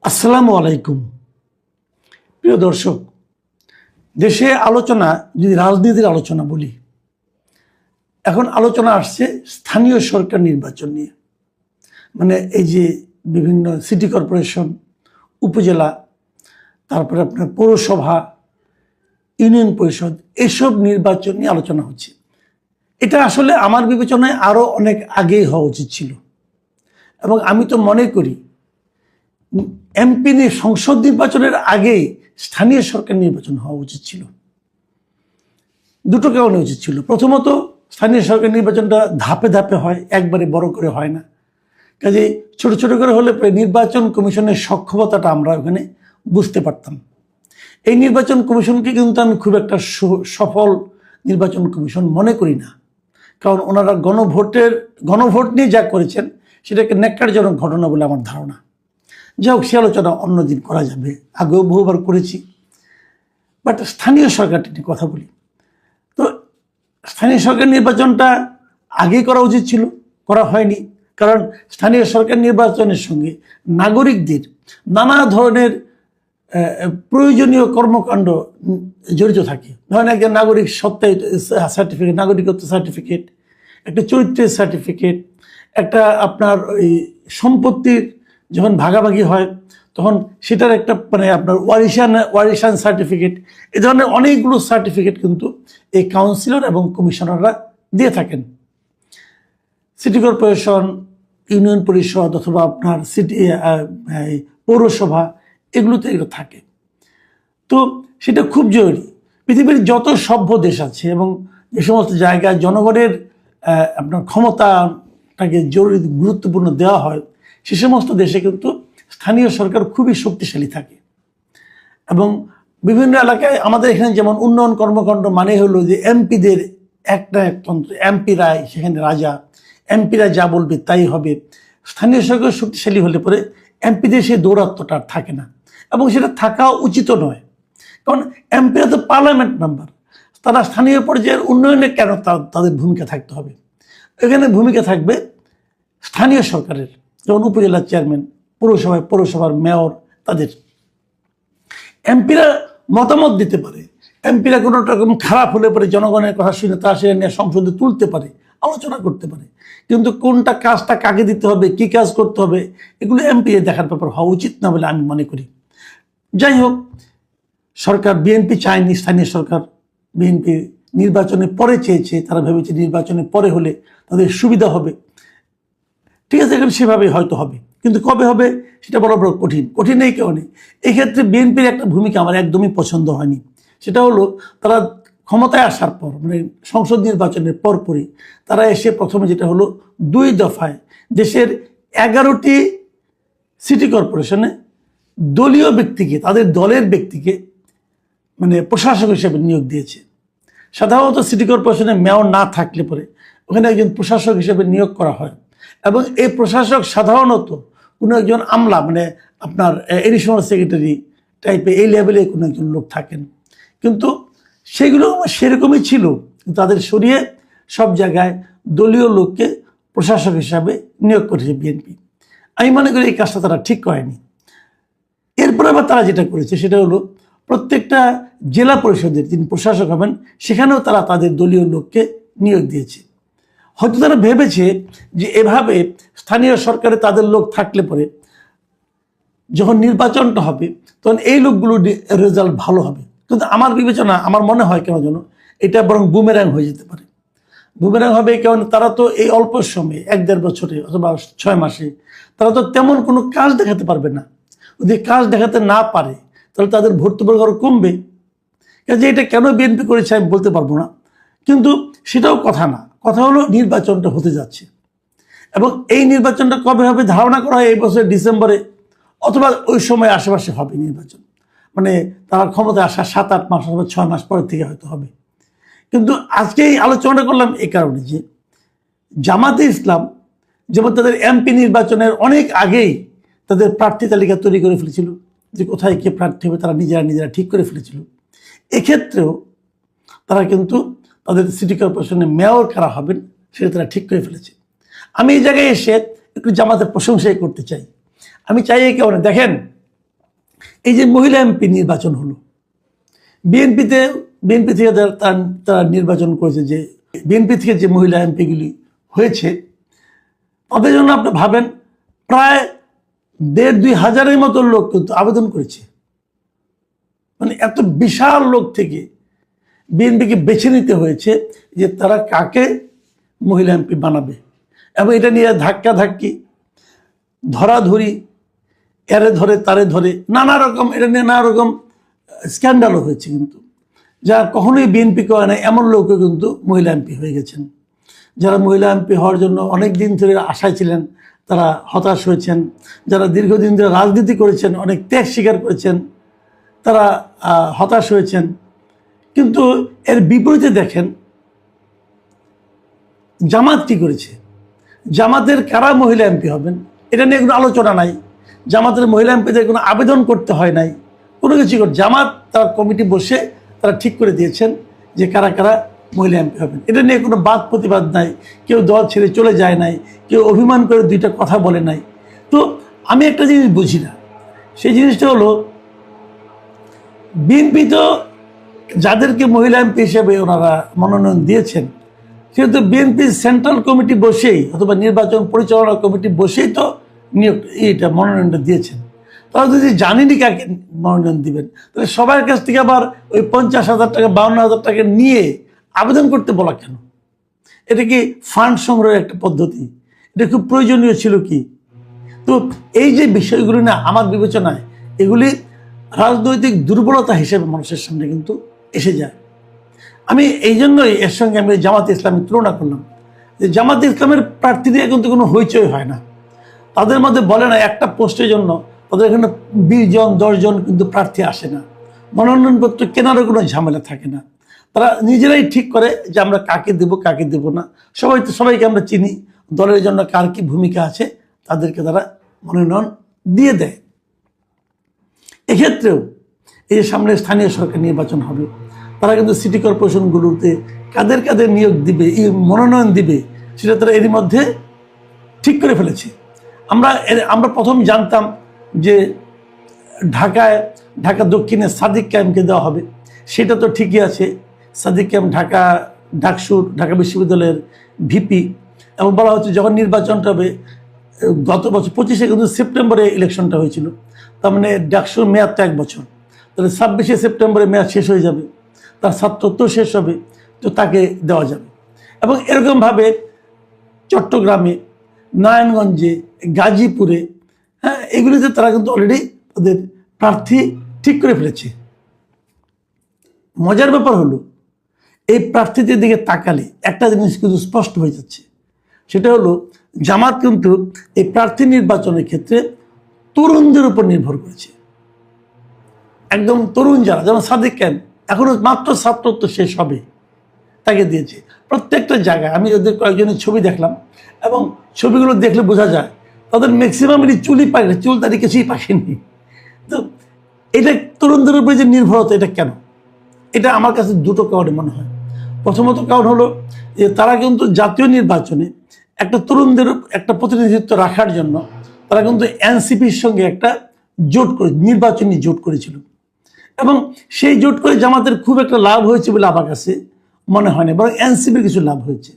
আসসালামু আলাইকুম। প্রিয় দর্শক, দেশে আলোচনা, যদি রাজনীতির আলোচনা বলি, এখন আলোচনা আসছে স্থানীয় সরকার নির্বাচন নিয়ে। মানে এই যে বিভিন্ন সিটি কর্পোরেশন, উপজেলা, তারপরে আপনার পৌরসভা, ইউনিয়ন পরিষদ, এসব নির্বাচন নিয়ে আলোচনা হচ্ছে। এটা আসলে আমার বিবেচনায় আরও অনেক আগেই হওয়া উচিত ছিল, এবং আমি তো মনে করি এমপি সংসদ নির্বাচনের আগেই স্থানীয় সরকার নির্বাচন হওয়া উচিত ছিল। দুটো কারণে উচিত ছিল। প্রথমত, স্থানীয় সরকার নির্বাচনটা ধাপে ধাপে হয়, একবারে বড় করে হয় না। কাজেই ছোট ছোট করে হলে নির্বাচন কমিশনের সক্ষমতাটা আমরা ওখানে বুঝতে পারতাম। এই নির্বাচন কমিশনকে কিন্তু আমি খুব একটা সফল নির্বাচন কমিশন মনে করি না, কারণ ওনারা গণভোট নিয়ে যা করেছেন সেটাকে ন্যাক্কারজনক ঘটনা বলে আমার ধারণা। যাই হোক, সে আলোচনা অন্যদিন করা যাবে, আগেও বহুবার করেছি। বাট স্থানীয় সরকারটি নিয়ে কথা বলি। তো স্থানীয় সরকার নির্বাচনটা আগেই করা উচিত ছিল, করা হয়নি। কারণ স্থানীয় সরকার নির্বাচনের সঙ্গে নাগরিকদের নানা ধরনের প্রয়োজনীয় কর্মকাণ্ড জড়িত থাকে। ধরেন একজন নাগরিক সত্ত্বায়িত সার্টিফিকেট, নাগরিকত্ব সার্টিফিকেট, একটা চরিত্রের সার্টিফিকেট, একটা আপনার ওই সম্পত্তির যখন ভাগাভাগি হয় তখন সেটার একটা আপনার ওয়ারিশান সার্টিফিকেট, এ ধরনের অনেকগুলো সার্টিফিকেট কিন্তু এই কাউন্সিলর এবং কমিশনাররা দিয়ে থাকেন। সিটি কর্পোরেশন, ইউনিয়ন পরিষদ অথবা আপনার সিটি পৌরসভা, এগুলোতে এগুলো থাকে। তো সেটা খুব জরুরি। পৃথিবীর যত সভ্য দেশ আছে এবং যে সমস্ত জায়গায় জনগণের আপনার ক্ষমতাটাকে জরুরি গুরুত্বপূর্ণ দেওয়া হয়, সে সমস্ত দেশে কিন্তু স্থানীয় সরকার খুবই শক্তিশালী থাকে। এবং বিভিন্ন এলাকায় আমাদের এখানে যেমন উন্নয়ন কর্মকাণ্ড মানে হলো যে এমপিদের একটা একতন্ত্র, এমপিরাই সেখানে রাজা, এমপিরা যা বলবে তাই হবে। স্থানীয় সরকার শক্তিশালী হলে পরে এমপিদের সেই দৌরাত্ম্যটা আর থাকে না, এবং সেটা থাকা উচিত নয়। কারণ এমপিরা তো পার্লামেন্ট মেম্বার, তারা স্থানীয় পর্যায়ের উন্নয়নে কেন তাদের ভূমিকা থাকতে হবে? এখানে ভূমিকা থাকবে স্থানীয় সরকারের, যেমন উপজেলার চেয়ারম্যান, পৌরসভার মেয়র, তাদের। এমপিরা মতামত দিতে পারে, এমপিরা কোনো রকম খারাপ হলে পরে জনগণের কথা শুনে তা সে নিয়ে সংসদে তুলতে পারে, আলোচনা করতে পারে। কিন্তু কোনটা কাজটা কাকে দিতে হবে, কি কাজ করতে হবে, এগুলো এমপি দেখার ব্যাপার হওয়া উচিত না বলে আমি মনে করি। যাই হোক, সরকার বিএনপি চায়নি স্থানীয় সরকার, বিএনপি নির্বাচনের পরে চেয়েছে। তারা ভেবেছে নির্বাচনের পরে হলে তাদের সুবিধা হবে। ঠিক আছে, এখন সেভাবেই হয়তো হবে, কিন্তু কবে হবে সেটা বড় কঠিন এই কারণে। এক্ষেত্রে বিএনপির একটা ভূমিকা আমার একদমই পছন্দ হয়নি। সেটা হলো, তারা ক্ষমতায় আসার পর সংসদ নির্বাচনের পরপরই তারা এসে প্রথমে যেটা হলো 2 দফায় দেশের 11টি সিটি কর্পোরেশনে দলীয় ব্যক্তিকে, তাদের দলের ব্যক্তিকে প্রশাসক হিসেবে নিয়োগ দিয়েছে। সাধারণত সিটি কর্পোরেশনে মেয়র না থাকলে পরে ওখানে একজন প্রশাসক হিসেবে নিয়োগ করা হয়, এবং এই প্রশাসক সাধারণত কোনো একজন আমলা, আপনার এডিশনাল সেক্রেটারি টাইপের এই লেভেলে কোনো একজন লোক থাকেন। কিন্তু সেগুলো সেরকমই ছিল, তাদের সরিয়ে সব জায়গায় দলীয় লোককে প্রশাসক হিসাবে নিয়োগ করেছে বিএনপি। আমি মনে করি এই কাজটা তারা ঠিক করেনি। এরপরে আবার তারা যেটা করেছে সেটা হলো, প্রত্যেকটা জেলা পরিষদের যিনি প্রশাসক হবেন সেখানেও তারা তাদের দলীয় লোককে নিয়োগ দিয়েছে। হয়তো তারা ভেবেছে যে এভাবে স্থানীয় সরকারে তাদের লোক থাকলে পরে যখন নির্বাচনটা হবে তখন এই লোকগুলোর রেজাল্ট ভালো হবে। কিন্তু আমার বিবেচনা, আমার মনে হয় কেন যেন এটা বরং বুমেরাং হয়ে যেতে পারে। বুমেরাং হবে কারণ তারা তো এই অল্প সময়ে 1-1.5 বছরে অথবা 6 মাসে তারা তো তেমন কোনো কাজ দেখাতে পারবে না। যদি কাজ দেখাতে না পারে তাহলে তাদের ভর্তি আরও কমবে। কাজে এটা কেন বিএনপি করেছে আমি বলতে পারবো না, কিন্তু সেটাও কথা না। কথা হলো নির্বাচনটা হতে যাচ্ছে, এবং এই নির্বাচনটা কবে হবে ধারণা করা হয় এই বছর ডিসেম্বরে অথবা ওই সময় আশেপাশে হবে নির্বাচন। তারা ক্ষমতায় আসা 7-8 মাস অথবা 6 মাস পরের থেকে হয়তো হবে। কিন্তু আজকে এই আলোচনাটা করলাম এই কারণে যে জামাতে ইসলাম যেমন তাদের এমপি নির্বাচনের অনেক আগেই তাদের প্রার্থী তালিকা তৈরি করে ফেলেছিল, যে কোথায় কে প্রার্থী হবে তারা নিজেরা ঠিক করে ফেলেছিল। এক্ষেত্রেও তারা কিন্তু তাদের সিটি কর্পোরেশনে মেয়র কারা হবেন সেটা তারা ঠিক করে ফেলেছে। আমি এই জায়গায় এসে একটু জামাতের প্রশংসাই করতে চাই। আমি চাই এই কারণে, দেখেন এই যে মহিলা এমপি নির্বাচন হলো, বিএনপি থেকে তারা নির্বাচন করেছে, যে বিএনপি থেকে যে মহিলা এমপিগুলি হয়েছে তাদের জন্য আপনি ভাবেন প্রায় 1,500-2,000-এর মতো লোক কিন্তু আবেদন করেছে। মানে এত বিশাল লোক থেকে বিএনপিকে বেছে নিতে হয়েছে যে তারা কাকে মহিলা এমপি বানাবে, এবং এটা নিয়ে ধাক্কাধাক্কি, ধরাধরি, এরে ধরে তারে ধরে নানা রকম, এটা নিয়ে নানা রকম স্ক্যান্ডালও হয়েছে, কিন্তু যা কখনোই বিএনপি করে না এমন লোকও কিন্তু মহিলা এমপি হয়ে গেছেন। যারা মহিলা এমপি হওয়ার জন্য অনেক দিন ধরে আশায় ছিলেন তারা হতাশ হয়েছেন, যারা দীর্ঘদিন ধরে রাজনীতি করেছেন, অনেক ত্যাগ স্বীকার করেছেন, তারা হতাশ হয়েছেন। কিন্তু এর বিপরীতে দেখেন জামাত কি করেছে। জামাতের কারা মহিলা এমপি হবেন এটা নিয়ে কোনো আলোচনা নাই, জামাতের মহিলা এমপিদের কোনো আবেদন করতে হয় নাই, কোনো কিছু করে জামাত তার কমিটি বসে তারা ঠিক করে দিয়েছেন যে কারা কারা মহিলা এমপি হবেন। এটা নিয়ে কোনো বাদ প্রতিবাদ নাই, কেউ দল ছেড়ে চলে যায় নাই, কেউ অভিমান করে দুইটা কথা বলে নাই। তো আমি একটা জিনিস বুঝি না, সেই জিনিসটা হলো বিএনপি তো যাদেরকে মহিলা এমপি হিসেবে ওনারা মনোনয়ন দিয়েছেন সেহেতু বিএনপির সেন্ট্রাল কমিটি বসেই অথবা নির্বাচন পরিচালনা কমিটি বসেই তো এইটা মনোনয়নটা দিয়েছেন। তারা যদি জানেনি কাকে মনোনয়ন দিবেন তাহলে সবার কাছ থেকে আবার ওই 50,000 টাকা 52,000 টাকা নিয়ে আবেদন করতে বলা কেন? এটা কি ফান্ড সংগ্রহের একটা পদ্ধতি? এটা খুব প্রয়োজনীয় ছিল কি? তো এই যে বিষয়গুলি না আমার বিবেচনায় এগুলি রাজনৈতিক দুর্বলতা হিসেবে মানুষের সামনে কিন্তু এসে যায়। আমি এই জন্যই এর সঙ্গে আমি জামাতে ইসলামের তুলনা করলাম যে জামাতে ইসলামের প্রার্থী দিয়ে কিন্তু কোনো হইচই হয় না, তাদের মধ্যে বলে না একটা পোস্টের জন্য তাদের এখানে 20 জন 10 জন কিন্তু প্রার্থী আসে না, মনোনয়নপত্র কেনারও কোনো ঝামেলা থাকে না, তারা নিজেরাই ঠিক করে যে আমরা কাকে দেব কাকে দেব না। সবাইকে আমরা চিনি, দলের জন্য কার কি ভূমিকা আছে তাদেরকে তারা মনোনয়ন দিয়ে দেয়। এক্ষেত্রেও এই যে সামনে স্থানীয় সরকার নির্বাচন হবে, তারা কিন্তু সিটি কর্পোরেশনগুলোতে কাদের কাদের নিয়োগ দিবে, এই মনোনয়ন দিবে সেটা তারা এরই মধ্যে ঠিক করে ফেলেছে। আমরা প্রথম জানতাম যে ঢাকা দক্ষিণে সাদিক কায়েমকে দেওয়া হবে, সেটা তো ঠিকই আছে। সাদিক কায়েম ঢাকা বিশ্ববিদ্যালয়ের ভিপি, এবং বলা হচ্ছে যখন নির্বাচনটা হবে গত বছর 25 কিন্তু সেপ্টেম্বরে ইলেকশনটা হয়েছিল, তার মানে ডাকসুর মেয়াদ তো 1 বছর, তাহলে 26 সেপ্টেম্বরে মেয়াদ শেষ হয়ে যাবে, তার ছাত্রত্ব শেষ হবে, তো তাকে দেওয়া যাবে। এবং এরকমভাবে চট্টগ্রামে, নারায়ণগঞ্জে, গাজীপুরে, হ্যাঁ, এগুলিতে তারা কিন্তু অলরেডি তাদের প্রার্থী ঠিক করে ফেলেছে। মজার ব্যাপার হলো এই প্রার্থীদের দিকে তাকালে একটা জিনিস কিন্তু স্পষ্ট হয়ে যাচ্ছে, সেটা হলো জামাত কিন্তু এই প্রার্থী নির্বাচনের ক্ষেত্রে তরুণদের উপর নির্ভর করেছে। একদম তরুণ যারা, যেমন সাদিক কায়েম এখনো মাত্র ছাত্রত্ব শেষ হবে, তাকে দিয়েছে। প্রত্যেকটা জায়গায় আমি ওদের কয়েকজনের ছবি দেখলাম, এবং ছবিগুলো দেখলে বোঝা যায় তাদের ম্যাক্সিমামেরই চুলই পায় না, চুল তাদের কিছুই পাকেনি। তো এটা তরুণদের উপরে যে নির্ভরতা, এটা কেন? এটা আমার কাছে দুটো কারণে মনে হয়। প্রথমত কারণ হলো যে তারা কিন্তু জাতীয় নির্বাচনে একটা তরুণদের একটা প্রতিনিধিত্ব রাখার জন্য তারা কিন্তু এনসিপির সঙ্গে একটা নির্বাচনী জোট করেছিল, এবং সেই জোট করে জামাতের খুব একটা লাভ হয়েছে বলে আমার কাছে মনে হয় না, বরং এনসিপির কিছু লাভ হয়েছে।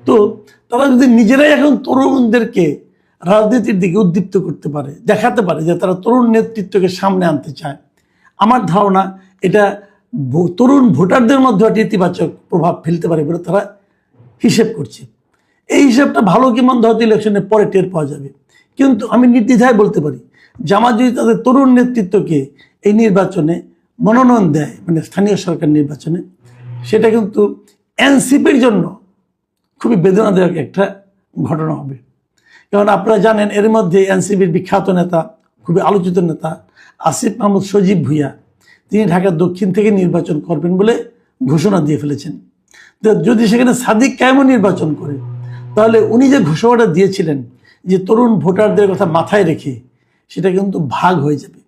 তো তারা যদি নিজেরাই এখন তরুণদেরকে রাজনীতির দিকে উদ্দীপ্ত করতে পারে, দেখাতে পারে যে তারা তরুণ নেতৃত্বকে সামনে আনতে চায়, আমার ধারণা এটা তরুণ ভোটারদের মধ্যে একটা ইতিবাচক প্রভাব ফেলতে পারে বলে তারা হিসেব করছে। এই হিসাবটা ভালো কি মন্দ হয়তো ইলেকশনের পরে টের পাওয়া যাবে, কিন্তু আমি নির্দ্বিধায় বলতে পারি জামাত যদি তাদের তরুণ নেতৃত্বকে এই নির্বাচনে মনোনয়ন দেয়, মানে স্থানীয় সরকার নির্বাচনে, সেটা কিন্তু এনসিপির জন্য খুবই বেদনাদায়ক একটা ঘটনা হবে। কারণ আপনারা জানেন এর মধ্যে এনসিপির বিখ্যাত নেতা, খুবই আলোচিত নেতা আসিফ মাহমুদ সজীব ভুঁইয়া, তিনি ঢাকা দক্ষিণ থেকে নির্বাচন করবেন বলে ঘোষণা দিয়ে ফেলেছেন। যদি সেখানে সাদিক কায়েমও নির্বাচন করে তাহলে উনি যে ঘোষণাটা দিয়েছিলেন যে তরুণ ভোটারদের কথা মাথায় রেখে, সেটা কিন্তু ভাগ হয়ে যাবে,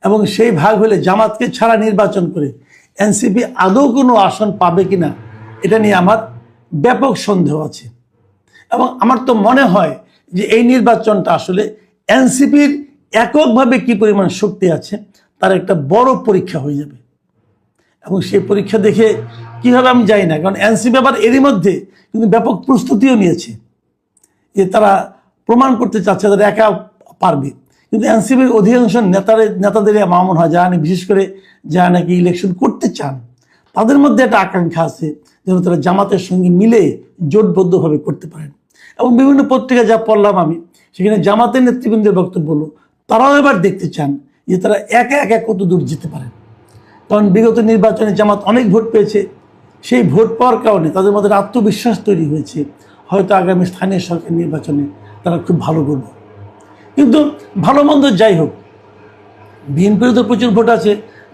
এবং সেই ভাগ হলে জামাতকে ছাড়া নির্বাচন করে এনসিপি আদৌ কোনো আসন পাবে কিনা এটা নিয়ে আমার ব্যাপক সন্দেহ আছে। এবং আমার তো মনে হয় যে এই নির্বাচনটা আসলে এনসিপির এককভাবে কি পরিমাণ শক্তি আছে তার একটা বড় পরীক্ষা হয়ে যাবে। এবং সেই পরীক্ষা দেখে কীভাবে আমি জানি না, কারণ এনসিপি আবার এরই মধ্যে কিন্তু ব্যাপক প্রস্তুতিও নিয়েছে যে তারা প্রমাণ করতে চাচ্ছে তারা একা পারবে। কিন্তু এনসিপির অধিকাংশ নেতাদের আমার মনে হয় যারা বিশেষ করে যারা নাকি ইলেকশন করতে চান তাদের মধ্যে একটা আকাঙ্ক্ষা আছে যেন তারা জামাতের সঙ্গে মিলে জোটবদ্ধভাবে করতে পারেন। এবং বিভিন্ন পত্রিকা যা পড়লাম আমি, সেখানে জামাতের নেতৃবৃন্দের বক্তব্য হলো তারাও এবার দেখতে চান যে তারা একা একা কত দূর যেতে পারেন। কারণ বিগত নির্বাচনে জামাত অনেক ভোট পেয়েছে, সেই ভোট পাওয়ার কারণে তাদের মধ্যে আত্মবিশ্বাস তৈরি হয়েছে, হয়তো আগামী স্থানীয় সরকার নির্বাচনে তারা খুব ভালো করবে। কিন্তু ভালো মন্দ যাই হোক, বিএনপির তো প্রচুর ভোট আছে,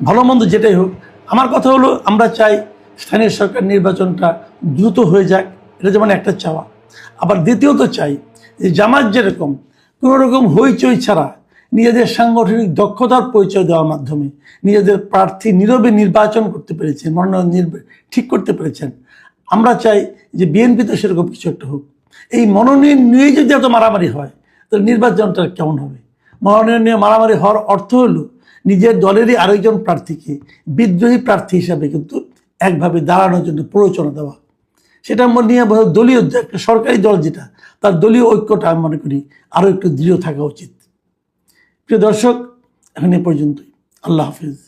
ভালো মন্দ যেটাই হোক, আমার কথা হলো আমরা চাই স্থানীয় সরকার নির্বাচনটা দ্রুত হয়ে যাক, এটা যেমন একটা চাওয়া। আবার দ্বিতীয়ত চাই যে জামাত যেরকম কোনো রকম হইচই ছাড়া নিজেদের সাংগঠনিক দক্ষতার পরিচয় দেওয়ার মাধ্যমে নিজেদের প্রার্থী নীরবে নির্বাচন করতে পেরেছেন, মনোনয়ন ঠিক করতে পেরেছেন, আমরা চাই যে বিএনপিতে সেরকম কিছু একটা হোক। এই মনোনয়ন নিয়ে যদি এত মারামারি হয় তাহলে নির্বাচনটা কেমন হবে? মনোনয়ন নিয়ে মারামারি হওয়ার অর্থ হলো নিজের দলেরই আরেকজন প্রার্থীকে বিদ্রোহী প্রার্থী হিসাবে কিন্তু একভাবে দাঁড়ানোর জন্য প্ররোচনা দেওয়া। সেটা নিয়ে দলীয় একটা সরকারি দল যেটা, তার দলীয় ঐক্যটা আমি মনে করি আরও একটু দৃঢ় থাকা উচিত। প্রিয় দর্শক, এখন এ পর্যন্তই। আল্লাহ হাফিজ।